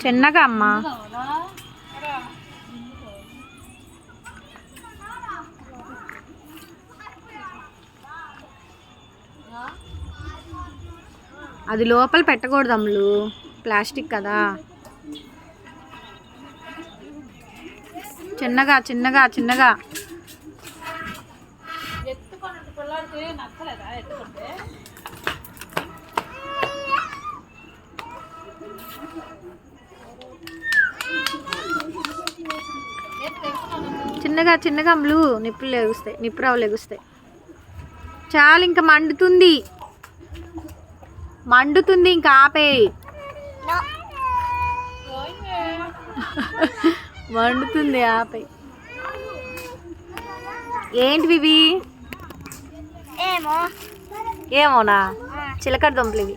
చిన్నగా అమ్మా. అది లోపల పెట్టకూడదు అమ్ములు, ప్లాస్టిక్ కదా. చిన్నగా చిన్నగా చిన్నగా. చిన్నగా చిన్నగా అమ్ములు, నిప్పులు లెగుస్తాయి, నిప్పు రవ్వ లెగుస్తాయి. చాలు, ఇంకా మండుతుంది మండుతుంది, ఇంకా ఆపేయి. మండుతుంది, ఆపేయి. ఏంటివి ఇవి? ఏమోనా? చిలకడ దుంపలు ఇవి.